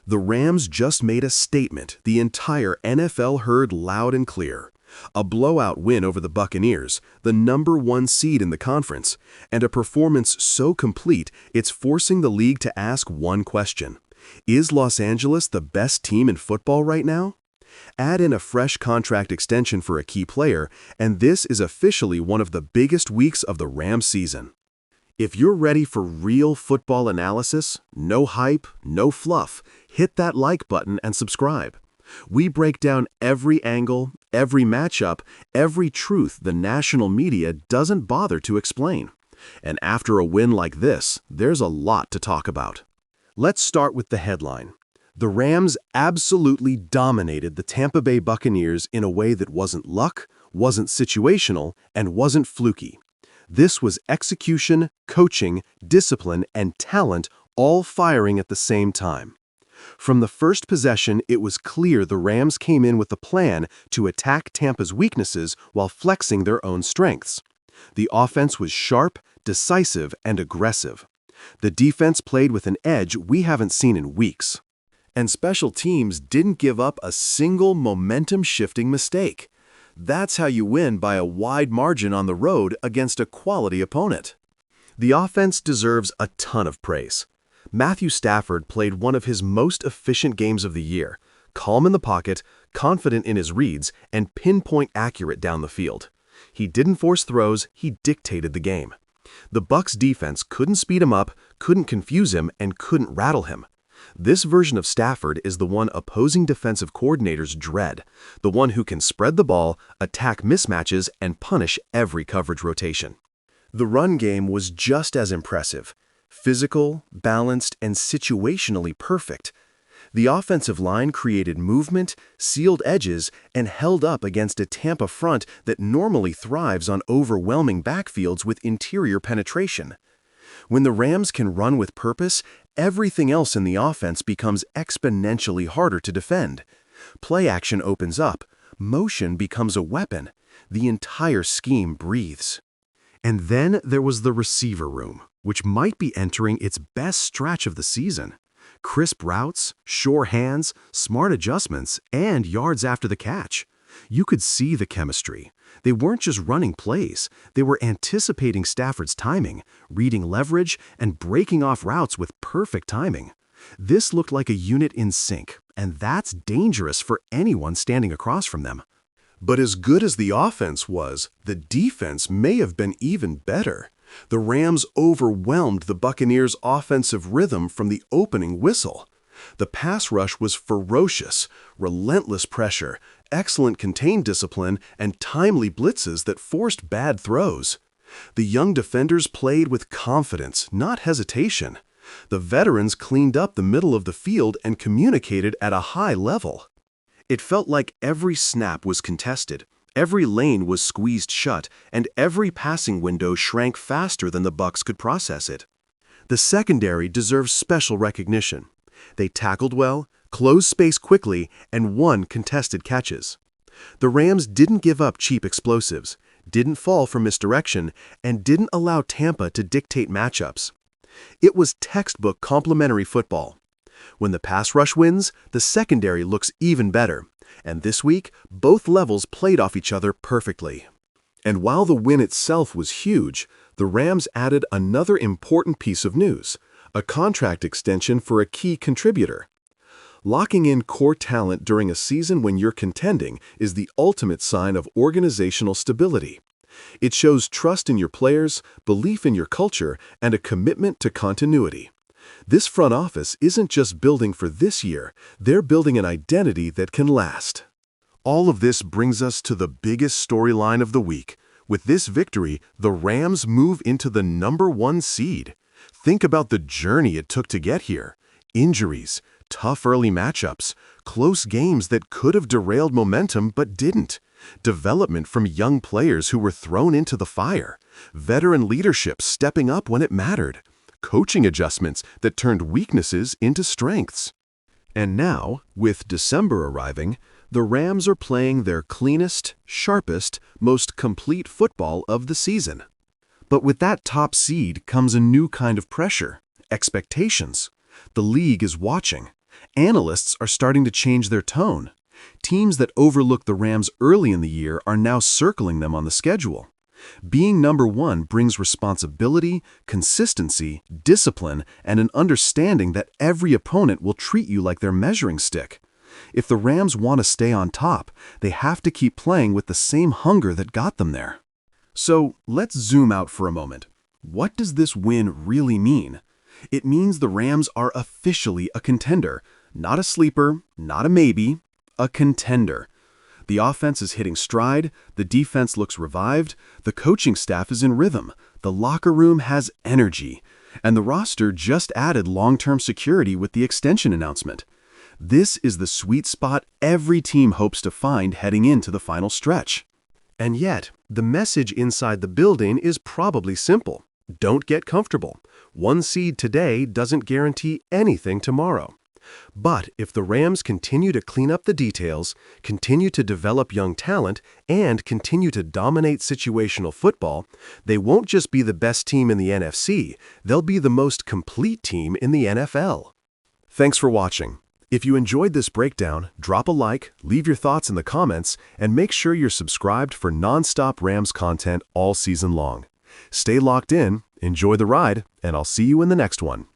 The Rams just made a statement the entire NFL heard loud and clear. A blowout win over the Buccaneers, the #1 seed in the conference, and a performance so complete it's forcing the league to ask one question. Is Los Angeles the best team in football right now? Add in a fresh contract extension for a key player, and this is officially one of the biggest weeks of the Rams season. If you're ready for real football analysis, no hype, no fluff, hit that like button and subscribe. We break down every angle, every matchup, every truth the national media doesn't bother to explain. And after a win like this, there's a lot to talk about. Let's start with the headline. The Rams absolutely dominated the Tampa Bay Buccaneers in a way that wasn't luck, wasn't situational, and wasn't fluky. This was execution, coaching, discipline, and talent all firing at the same time. From the first possession, it was clear the Rams came in with a plan to attack Tampa's weaknesses while flexing their own strengths. The offense was sharp, decisive, and aggressive. The defense played with an edge we haven't seen in weeks. And special teams didn't give up a single momentum-shifting mistake. That's how you win by a wide margin on the road against a quality opponent. The offense deserves a ton of praise. Matthew Stafford played one of his most efficient games of the year, calm in the pocket, confident in his reads, and pinpoint accurate down the field. He didn't force throws, he dictated the game. The Bucs defense couldn't speed him up, couldn't confuse him, and couldn't rattle him. This version of Stafford is the one opposing defensive coordinators dread, the one who can spread the ball, attack mismatches, and punish every coverage rotation. The run game was just as impressive. Physical, balanced, and situationally perfect. The offensive line created movement, sealed edges, and held up against a Tampa front that normally thrives on overwhelming backfields with interior penetration. When the Rams can run with purpose, everything else in the offense becomes exponentially harder to defend. Play action opens up, motion becomes a weapon, the entire scheme breathes. And then there was the receiver room, which might be entering its best stretch of the season. Crisp routes, sure hands, smart adjustments, and yards after the catch. You could see the chemistry. They weren't just running plays, they were anticipating Stafford's timing, reading leverage, and breaking off routes with perfect timing. This looked like a unit in sync, and that's dangerous for anyone standing across from them. But as good as the offense was, the defense may have been even better. The Rams overwhelmed the Buccaneers' offensive rhythm from the opening whistle. The pass rush was ferocious, relentless pressure, excellent contained discipline, and timely blitzes that forced bad throws. The young defenders played with confidence, not hesitation. The veterans cleaned up the middle of the field and communicated at a high level. It felt like every snap was contested, every lane was squeezed shut, and every passing window shrank faster than the Bucs could process it. The secondary deserves special recognition. They tackled well, closed space quickly, and won contested catches. The Rams didn't give up cheap explosives, didn't fall for misdirection, and didn't allow Tampa to dictate matchups. It was textbook complementary football. When the pass rush wins, the secondary looks even better. And this week, both levels played off each other perfectly. And while the win itself was huge, the Rams added another important piece of news, a contract extension for a key contributor. Locking in core talent during a season when you're contending is the ultimate sign of organizational stability. It shows trust in your players, belief in your culture, and a commitment to continuity. This front office isn't just building for this year, they're building an identity that can last. All of this brings us to the biggest storyline of the week. With this victory, the Rams move into the #1 seed. Think about the journey it took to get here. Injuries, tough early matchups, close games that could have derailed momentum but didn't. Development from young players who were thrown into the fire. Veteran leadership stepping up when it mattered. Coaching adjustments that turned weaknesses into strengths. And now, with December arriving, the Rams are playing their cleanest, sharpest, most complete football of the season. But with that top seed comes a new kind of pressure, expectations. The league is watching. Analysts are starting to change their tone. Teams that overlook the Rams early in the year are now circling them on the schedule. Being number one brings responsibility, consistency, discipline, and an understanding that every opponent will treat you like their measuring stick. If the Rams want to stay on top, they have to keep playing with the same hunger that got them there. So let's zoom out for a moment. What does this win really mean? It means the Rams are officially a contender, not a sleeper, not a maybe, a contender. The offense is hitting stride, the defense looks revived, the coaching staff is in rhythm, the locker room has energy, and the roster just added long-term security with the extension announcement. This is the sweet spot every team hopes to find heading into the final stretch. And yet, the message inside the building is probably simple. Don't get comfortable. One seed today doesn't guarantee anything tomorrow. But if the Rams continue to clean up the details, continue to develop young talent, and continue to dominate situational football, they won't just be the best team in the NFC, they'll be the most complete team in the NFL. Thanks for watching. If you enjoyed this breakdown, drop a like, leave your thoughts in the comments, and make sure you're subscribed for non-stop Rams content all season long. Stay locked in, enjoy the ride, and I'll see you in the next one.